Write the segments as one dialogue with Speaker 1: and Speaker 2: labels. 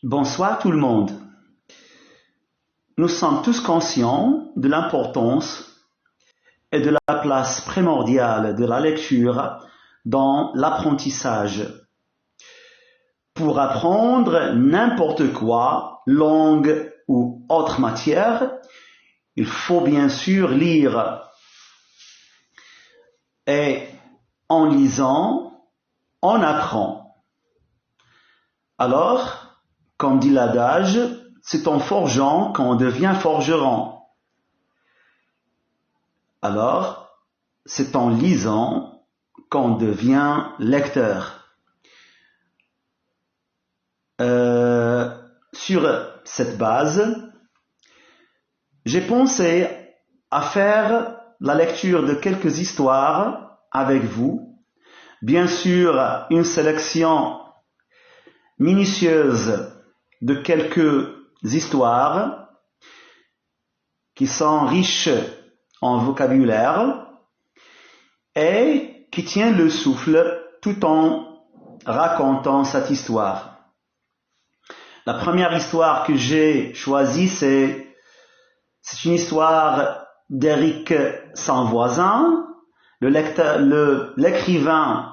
Speaker 1: Bonsoir tout le monde. Nous sommes tous conscients de l'importance et de la place primordiale de la lecture dans l'apprentissage. Pour apprendre n'importe quoi, langue ou autre matière, il faut bien sûr lire. Et en lisant, on apprend. Alors, comme dit l'adage, c'est en forgeant qu'on devient forgeron. Alors, c'est en lisant qu'on devient lecteur. Sur cette base, j'ai pensé à faire la lecture de quelques histoires avec vous. Bien sûr, une sélection minutieuse de quelques histoires qui sont riches en vocabulaire et qui tiennent le souffle tout en racontant cette histoire. La première histoire que j'ai choisie, c'est une histoire d'Éric Sanvoisin, l'écrivain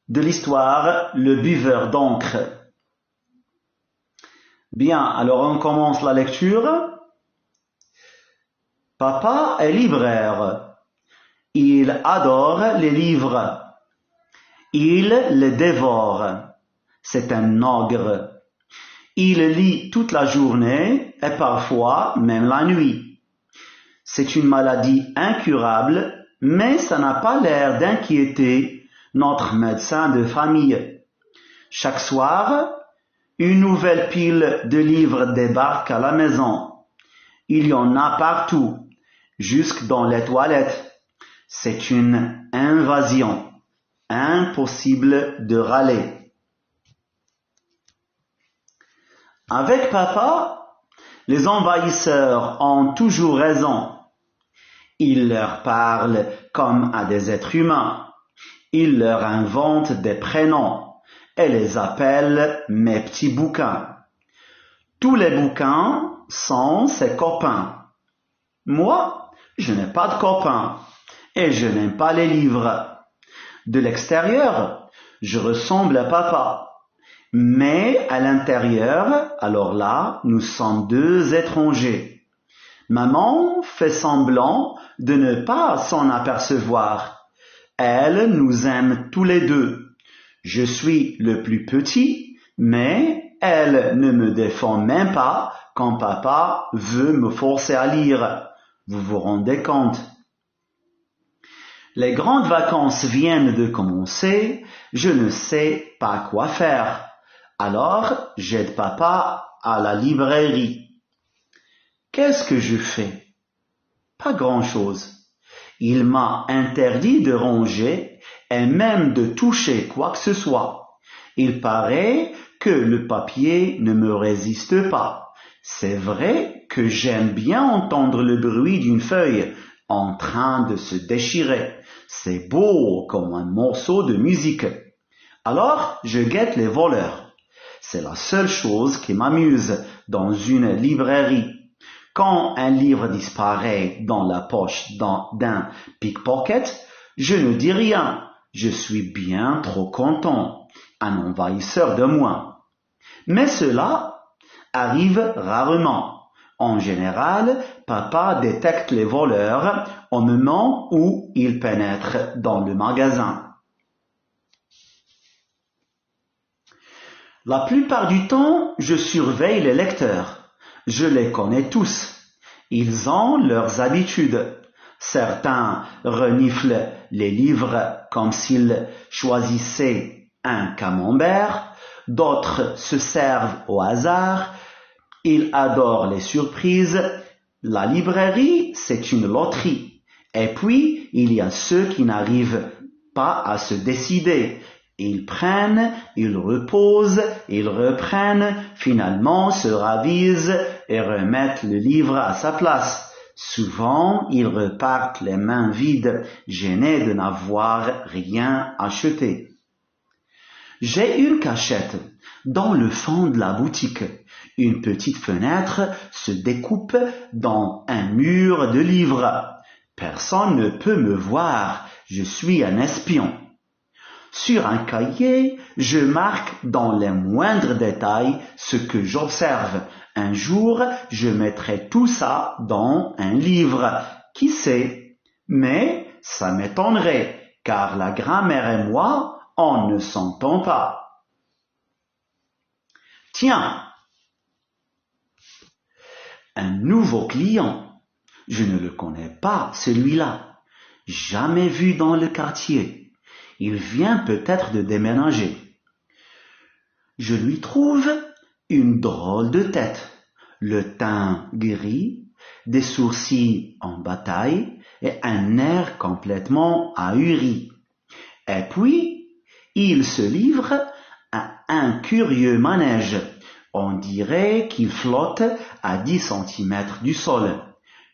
Speaker 1: de l'histoire, le buveur d'encre. Bien, alors on commence la lecture. Papa est libraire. Il adore les livres. Il les dévore. C'est un ogre. Il lit toute la journée et parfois même la nuit. C'est une maladie incurable, mais ça n'a pas l'air d'inquiéter notre médecin de famille. Chaque soir, une nouvelle pile de livres débarque à la maison. Il y en a partout, jusque dans les toilettes. C'est une invasion. Impossible de râler. Avec papa, les envahisseurs ont toujours raison. Ils leur parlent comme à des êtres humains. Ils leur inventent des prénoms et les appellent mes petits bouquins. Tous les bouquins sont ses copains. Moi, je n'ai pas de copains et je n'aime pas les livres. De l'extérieur, je ressemble à papa. Mais à l'intérieur, alors là, nous sommes deux étrangers. Maman fait semblant de ne pas s'en apercevoir. Elle nous aime tous les deux. Je suis le plus petit, mais elle ne me défend même pas quand papa veut me forcer à lire. Vous vous rendez compte? Les grandes vacances viennent de commencer. Je ne sais pas quoi faire. Alors, j'aide papa à la librairie. Qu'est-ce que je fais? Pas grand-chose. Il m'a interdit de ranger et même de toucher quoi que ce soit. Il paraît que le papier ne me résiste pas. C'est vrai que j'aime bien entendre le bruit d'une feuille en train de se déchirer. C'est beau comme un morceau de musique. Alors, je guette les voleurs. C'est la seule chose qui m'amuse dans une librairie. Quand un livre disparaît dans la poche d'un pickpocket, je ne dis rien. Je suis bien trop content. Un envahisseur de moins. Mais cela arrive rarement. En général, papa détecte les voleurs au moment où ils pénètrent dans le magasin. La plupart du temps, je surveille les lecteurs. Je les connais tous. Ils ont leurs habitudes. Certains reniflent les livres comme s'ils choisissaient un camembert. D'autres se servent au hasard. Ils adorent les surprises. La librairie, c'est une loterie. Et puis, il y a ceux qui n'arrivent pas à se décider. Ils prennent, ils reposent, ils reprennent, finalement se ravisent et remettent le livre à sa place. Souvent, ils repartent les mains vides, gênés de n'avoir rien acheté. J'ai une cachette. Dans le fond de la boutique, une petite fenêtre se découpe dans un mur de livres. Personne ne peut me voir, je suis un espion. Sur un cahier, je marque dans les moindres détails ce que j'observe. Un jour, je mettrai tout ça dans un livre. Qui sait? Mais ça m'étonnerait, car la grand-mère et moi, on ne s'entend pas. Tiens, un nouveau client. Je ne le connais pas, celui-là. Jamais vu dans le quartier. Il vient peut-être de déménager. Je lui trouve une drôle de tête, le teint gris, des sourcils en bataille et un air complètement ahuri. Et puis, il se livre à un curieux manège. On dirait qu'il flotte à 10 centimètres du sol,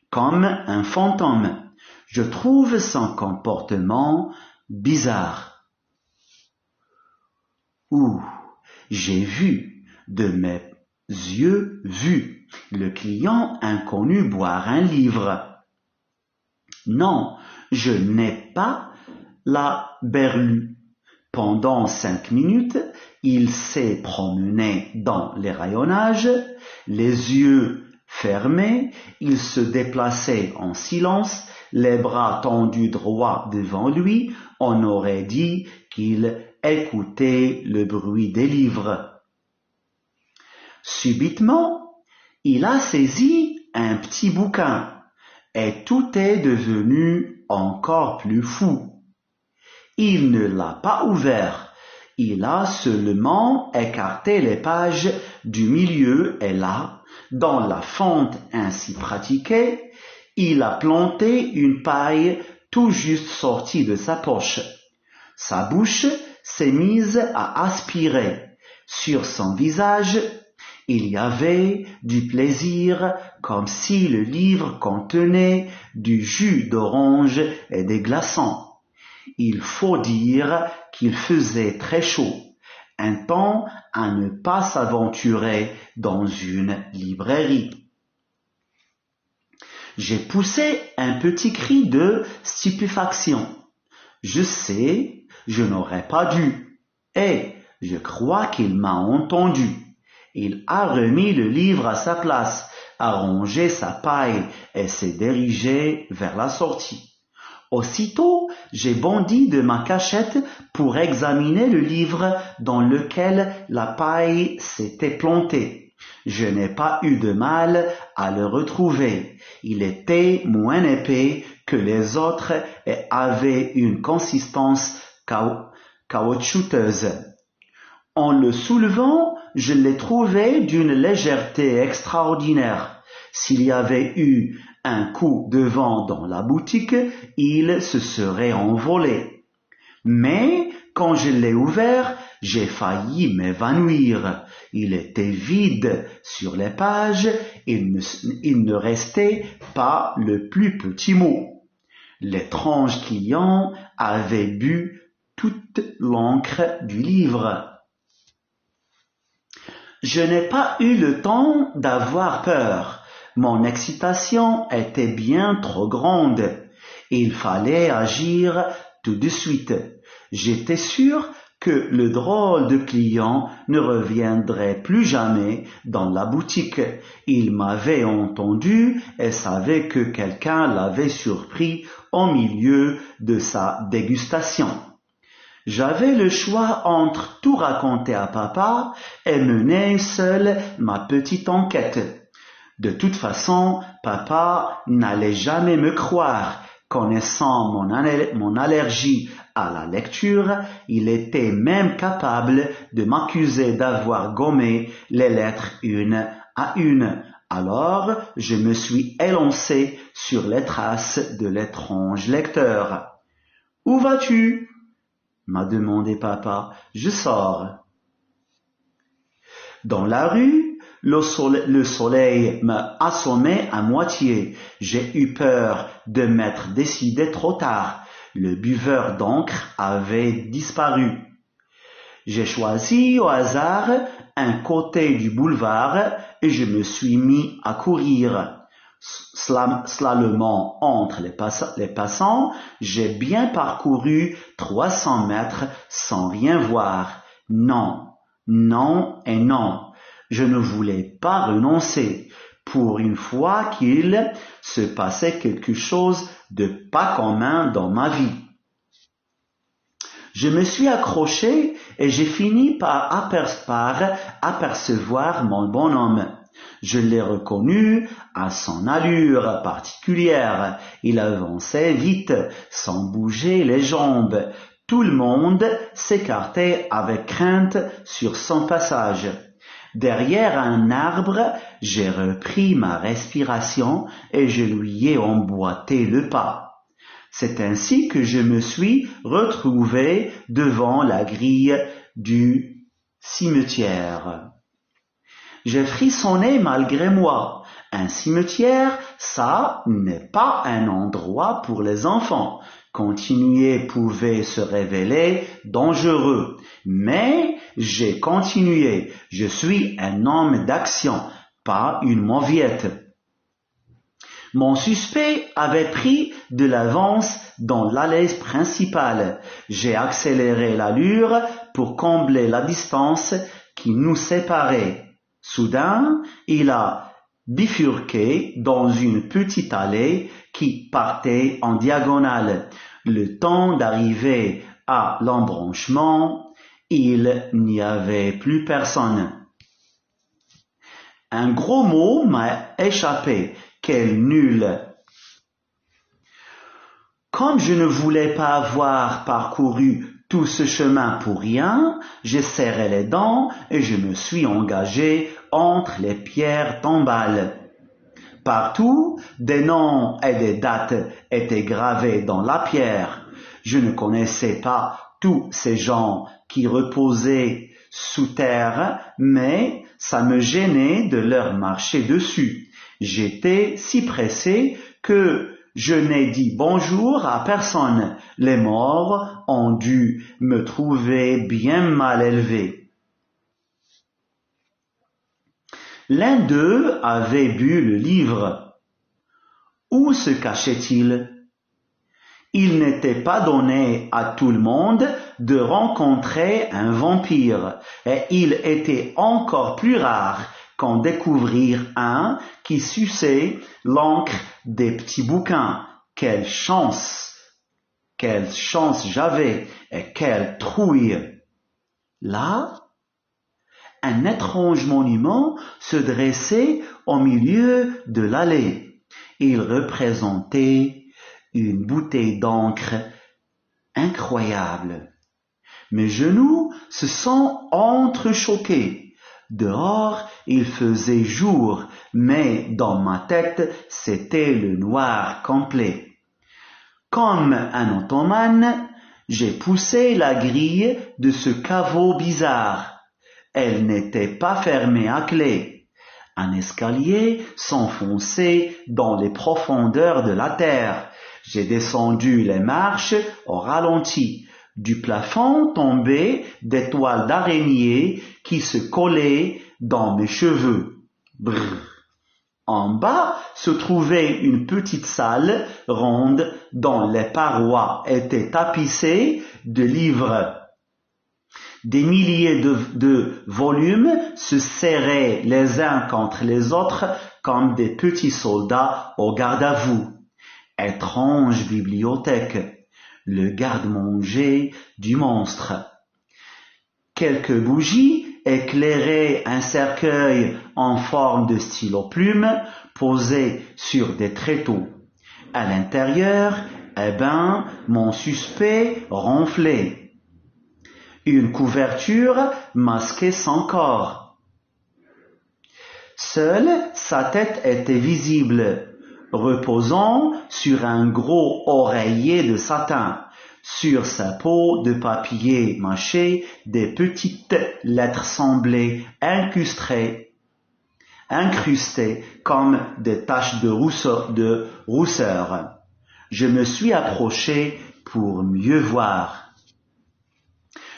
Speaker 1: comme un fantôme. Je trouve son comportement bizarre. Ouh, j'ai vu, de mes yeux vus, le client inconnu boire un livre. Non, je n'ai pas la berlue. Pendant 5 minutes, il s'est promené dans les rayonnages, les yeux fermés, il se déplaçait en silence, les bras tendus droit devant lui, on aurait dit qu'il écoutait le bruit des livres. Subitement, il a saisi un petit bouquin et tout est devenu encore plus fou. Il ne l'a pas ouvert, il a seulement écarté les pages du milieu et là, dans la fente ainsi pratiquée, il a planté une paille tout juste sortie de sa poche. Sa bouche s'est mise à aspirer. Sur son visage, il y avait du plaisir comme si le livre contenait du jus d'orange et des glaçons. Il faut dire qu'il faisait très chaud, un temps à ne pas s'aventurer dans une librairie. J'ai poussé un petit cri de stupéfaction. Je sais, je n'aurais pas dû. Et je crois qu'il m'a entendu. Il a remis le livre à sa place, a rangé sa paille et s'est dirigé vers la sortie. Aussitôt, j'ai bondi de ma cachette pour examiner le livre dans lequel la paille s'était plantée. Je n'ai pas eu de mal à le retrouver. Il était moins épais que les autres et avait une consistance caoutchouteuse. En le soulevant, je l'ai trouvé d'une légèreté extraordinaire. S'il y avait eu un coup de vent dans la boutique, il se serait envolé. Mais quand je l'ai ouvert, j'ai failli m'évanouir. Il était vide sur les pages, il ne restait pas le plus petit mot. L'étrange client avait bu toute l'encre du livre. Je n'ai pas eu le temps d'avoir peur. Mon excitation était bien trop grande. Il fallait agir tout de suite. J'étais sûr que le drôle de client ne reviendrait plus jamais dans la boutique. Il m'avait entendu et savait que quelqu'un l'avait surpris au milieu de sa dégustation. J'avais le choix entre tout raconter à papa et mener seul ma petite enquête. De toute façon, papa n'allait jamais me croire. Connaissant mon allergie à la lecture, il était même capable de m'accuser d'avoir gommé les lettres une à une. Alors, je me suis élancé sur les traces de l'étrange lecteur. « Où vas-tu » m'a demandé papa. « Je sors. » Dans la rue, le soleil m'a assommé à moitié. J'ai eu peur de m'être décidé trop tard. Le buveur d'encre avait disparu. J'ai choisi au hasard un côté du boulevard et je me suis mis à courir. Slalomant entre les passants, j'ai bien parcouru 300 mètres sans rien voir. Non, non et non. Je ne voulais pas renoncer. Pour une fois qu'il se passait quelque chose de pas commun dans ma vie. Je me suis accroché et j'ai fini par apercevoir mon bonhomme. Je l'ai reconnu à son allure particulière. Il avançait vite, sans bouger les jambes. Tout le monde s'écartait avec crainte sur son passage. Derrière un arbre, j'ai repris ma respiration et je lui ai emboîté le pas. C'est ainsi que je me suis retrouvé devant la grille du cimetière. J'ai frissonné malgré moi. Un cimetière, ça n'est pas un endroit pour les enfants. Continuer pouvait se révéler dangereux. Mais j'ai continué. Je suis un homme d'action, pas une mauviette. Mon suspect avait pris de l'avance dans l'allée principale. J'ai accéléré l'allure pour combler la distance qui nous séparait. Soudain, il a bifurqué dans une petite allée qui partait en diagonale. Le temps d'arriver à l'embranchement, il n'y avait plus personne. Un gros mot m'a échappé. Quel nul! Comme je ne voulais pas avoir parcouru tout ce chemin pour rien, j'ai serré les dents et je me suis engagé entre les pierres tombales. Partout, des noms et des dates étaient gravés dans la pierre. Je ne connaissais pas tous ces gens qui reposaient sous terre, mais ça me gênait de leur marcher dessus. J'étais si pressé que je n'ai dit bonjour à personne. Les morts ont dû me trouver bien mal élevé. L'un d'eux avait bu le livre. Où se cachait-il? Il n'était pas donné à tout le monde de rencontrer un vampire, et il était encore plus rare qu'en découvrir un qui suçait l'encre des petits bouquins. Quelle chance j'avais et quelle trouille! Là, un étrange monument se dressait au milieu de l'allée. Il représentait une bouteille d'encre incroyable. Mes genoux se sont entrechoqués. Dehors, il faisait jour, mais dans ma tête, c'était le noir complet. Comme un ottomane, j'ai poussé la grille de ce caveau bizarre. Elle n'était pas fermée à clé. Un escalier s'enfonçait dans les profondeurs de la terre. J'ai descendu les marches au ralenti. Du plafond tombaient des toiles d'araignée qui se collaient dans mes cheveux. Brrr. En bas se trouvait une petite salle ronde dont les parois étaient tapissées de livres. Des milliers de volumes se serraient les uns contre les autres comme des petits soldats au garde-à-vous. Étrange bibliothèque. Le garde-manger du monstre. Quelques bougies éclairaient un cercueil en forme de stylo-plume posé sur des tréteaux. À l'intérieur, mon suspect ronflait. Une couverture masquait son corps. Seule sa tête était visible, reposant sur un gros oreiller de satin. Sur sa peau de papier mâché, des petites lettres semblaient incrustées comme des taches de rousseur. Je me suis approché pour mieux voir.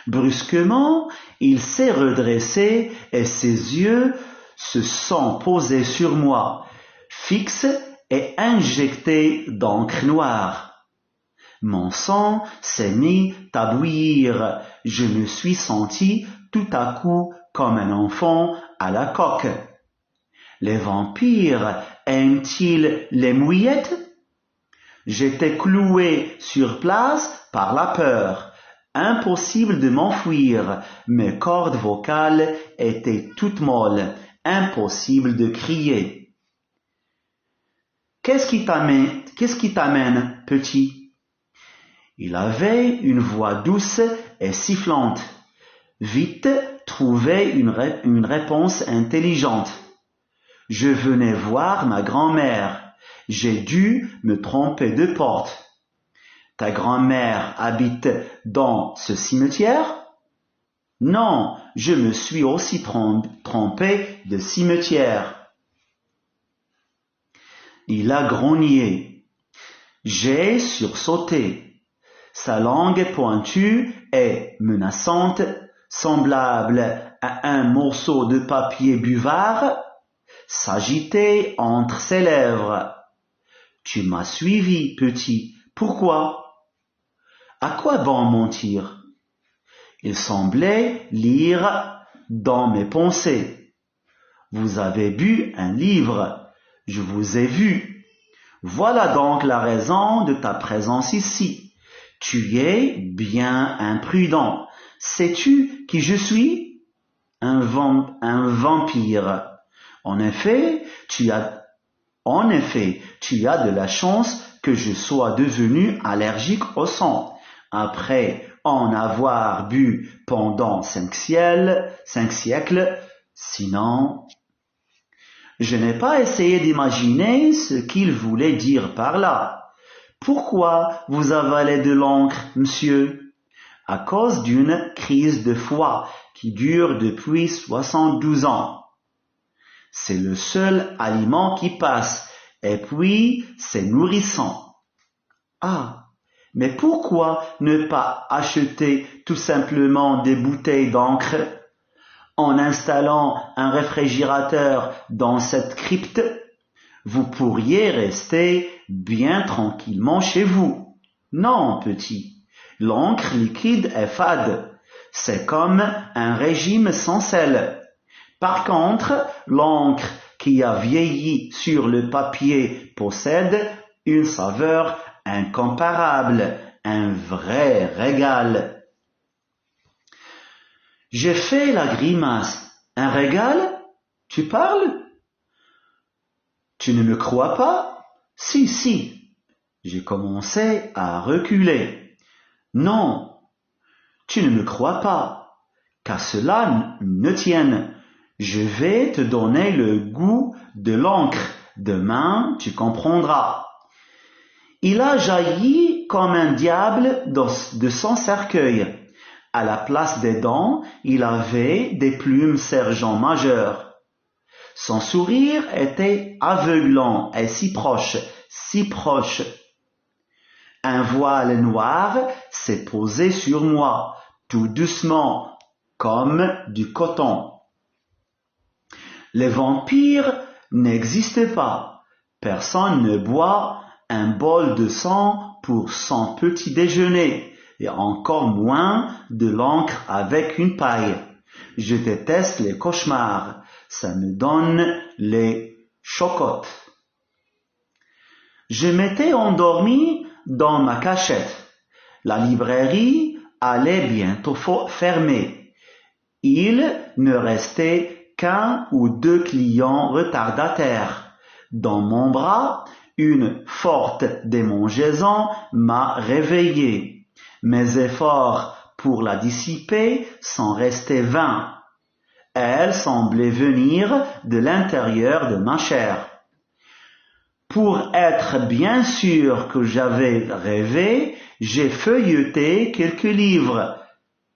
Speaker 1: Brusquement, Il s'est redressé et ses yeux se sont posés sur moi, fixes et injectés d'encre noire. Mon sang s'est mis à bouillir. Je me suis senti tout à coup comme un enfant à la coque. Les vampires aiment-ils les mouillettes? J'étais cloué sur place par la peur. Impossible de m'enfuir. Mes cordes vocales étaient toutes molles. Impossible de crier. Qu'est-ce qui t'amène, petit? Il avait une voix douce et sifflante. Vite, trouver une réponse intelligente. Je venais voir ma grand-mère. J'ai dû me tromper de porte. Ta grand-mère habite dans ce cimetière? Non, je me suis aussi trompé de cimetière. Il a grogné. J'ai sursauté. Sa langue pointue et menaçante, semblable à un morceau de papier buvard, s'agitait entre ses lèvres. Tu m'as suivi, petit. Pourquoi? À quoi bon mentir? Il semblait lire dans mes pensées. Vous avez bu un livre. Je vous ai vu. Voilà donc la raison de ta présence ici. Tu es bien imprudent. Sais-tu qui je suis? Un vampire. En effet, tu as de la chance que je sois devenu allergique au sang. Après en avoir bu pendant 5 siècles, sinon... Je n'ai pas essayé d'imaginer ce qu'il voulait dire par là. Pourquoi vous avalez de l'encre, monsieur? À cause d'une crise de foie qui dure depuis 72 ans. C'est le seul aliment qui passe, et puis c'est nourrissant. Ah, mais pourquoi ne pas acheter tout simplement des bouteilles d'encre? En installant un réfrigérateur dans cette crypte, vous pourriez rester bien tranquillement chez vous. Non, petit, l'encre liquide est fade. C'est comme un régime sans sel. Par contre, l'encre qui a vieilli sur le papier possède une saveur incomparable, un vrai régal. J'ai fait la grimace. Un régal? Tu parles? Tu ne me crois pas? Si. J'ai commencé à reculer. Non, tu ne me crois pas. Qu'à cela ne tienne. Je vais te donner le goût de l'encre. Demain, tu comprendras. Il a jailli comme un diable de son cercueil. À la place des dents, il avait des plumes sergent majeur. Son sourire était aveuglant et si proche. Un voile noir s'est posé sur moi, tout doucement, comme du coton. Les vampires n'existent pas. Personne ne boit un bol de sang pour son petit déjeuner. Et encore moins de l'encre avec une paille. Je déteste les cauchemars. Ça me donne les chocottes. Je m'étais endormi dans ma cachette. La librairie allait bientôt fermer. Il ne restait qu'un ou 2 clients retardataires. Dans mon bras, une forte démangeaison m'a réveillé. Mes efforts pour la dissiper sont restés vains. Elle semblait venir de l'intérieur de ma chair. Pour être bien sûr que j'avais rêvé, j'ai feuilleté quelques livres.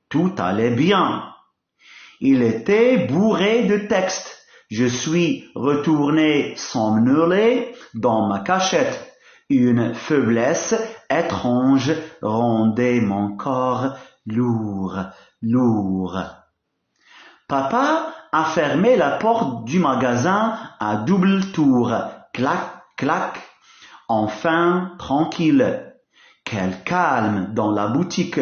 Speaker 1: Tout allait bien. Il était bourré de textes. Je suis retourné somnolé dans ma cachette. Une faiblesse étrange rendait mon corps lourd. Papa a fermé la porte du magasin à double tour. Clac, clac. Enfin, tranquille. Quel calme dans la boutique.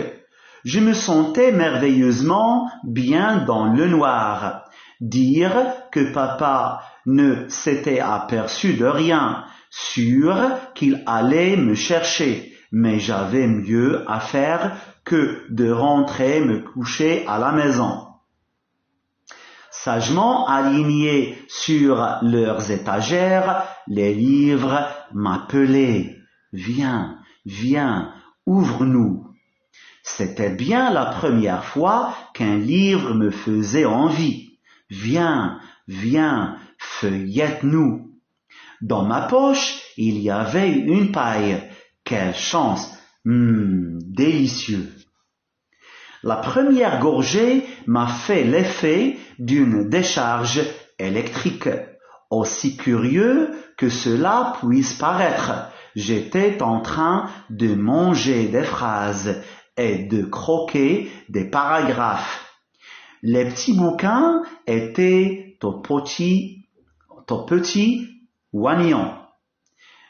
Speaker 1: Je me sentais merveilleusement bien dans le noir. Dire que papa ne s'était aperçu de rien, sûr qu'il allait me chercher, mais j'avais mieux à faire que de rentrer me coucher à la maison. Sagement alignés sur leurs étagères, les livres m'appelaient. Viens, viens, ouvre-nous. C'était bien la première fois qu'un livre me faisait envie. Viens, viens, feuillette-nous. Dans ma poche, il y avait une paille. Quelle chance! Délicieux. La première gorgée m'a fait l'effet d'une décharge électrique. Aussi curieux que cela puisse paraître, j'étais en train de manger des phrases et de croquer des paragraphes. Les petits bouquins étaient au petit oignon.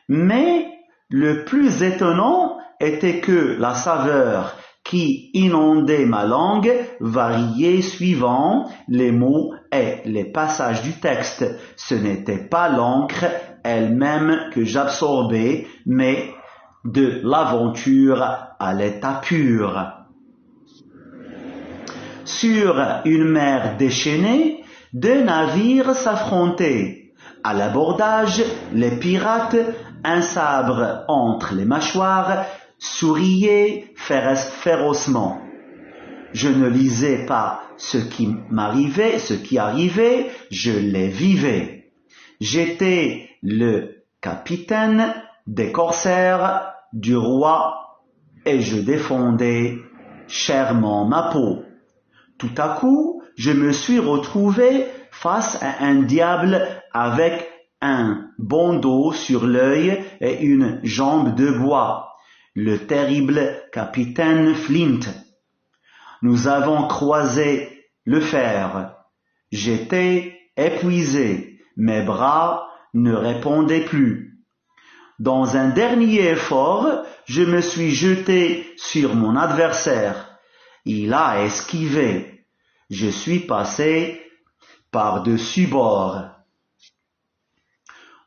Speaker 1: Mais le plus étonnant était que la saveur qui inondait ma langue variait suivant les mots et les passages du texte. Ce n'était pas l'encre elle-même que j'absorbais, mais de l'aventure à l'état pur. Sur une mer déchaînée, deux navires s'affrontaient. À l'abordage, les pirates, un sabre entre les mâchoires, souriaient férocement. Je ne lisais pas ce qui arrivait, je les vivais. J'étais le capitaine des corsaires du roi et je défendais chèrement ma peau. Tout à coup, je me suis retrouvé face à un diable avec un bandeau sur l'œil et une jambe de bois, le terrible capitaine Flint. Nous avons croisé le fer. J'étais épuisé, mes bras ne répondaient plus. Dans un dernier effort, je me suis jeté sur mon adversaire. Il a esquivé. Je suis passé par-dessus bord.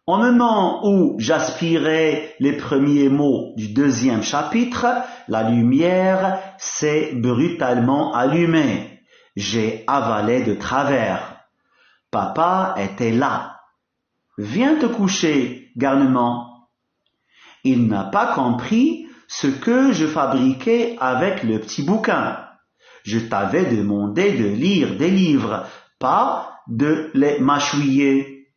Speaker 1: Au moment où j'aspirais les premiers mots du deuxième chapitre, la lumière s'est brutalement allumée. J'ai avalé de travers. Papa était là. Viens te coucher, garnement. Il n'a pas compris ce que je fabriquais avec le petit bouquin. Je t'avais demandé de lire des livres, pas de les mâchouiller.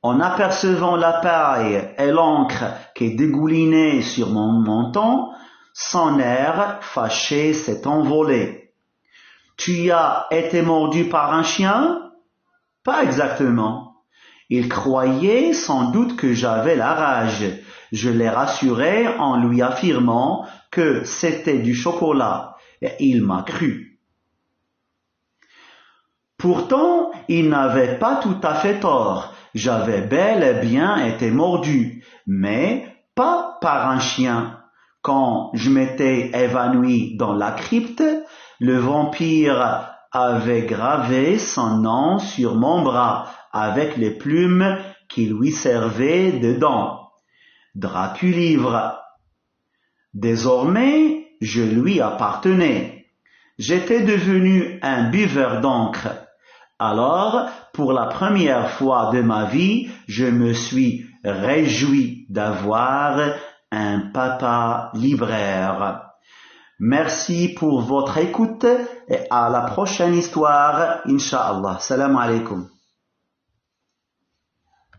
Speaker 1: En apercevant la paille et l'encre qui dégoulinait sur mon menton, son air fâché s'est envolé. Tu as été mordu par un chien? Pas exactement. Il croyait sans doute que j'avais la rage. Je l'ai rassuré en lui affirmant que c'était du chocolat et il m'a cru. Pourtant, il n'avait pas tout à fait tort. J'avais bel et bien été mordu, mais pas par un chien. Quand je m'étais évanoui dans la crypte, le vampire avait gravé son nom sur mon bras avec les plumes qui lui servaient de dents. Draculivre. Désormais, je lui appartenais. J'étais devenu un buveur d'encre. Alors, pour la première fois de ma vie, je me suis réjoui d'avoir un papa libraire. Merci pour votre écoute et à la prochaine histoire, Inch'Allah. Salam alaikum.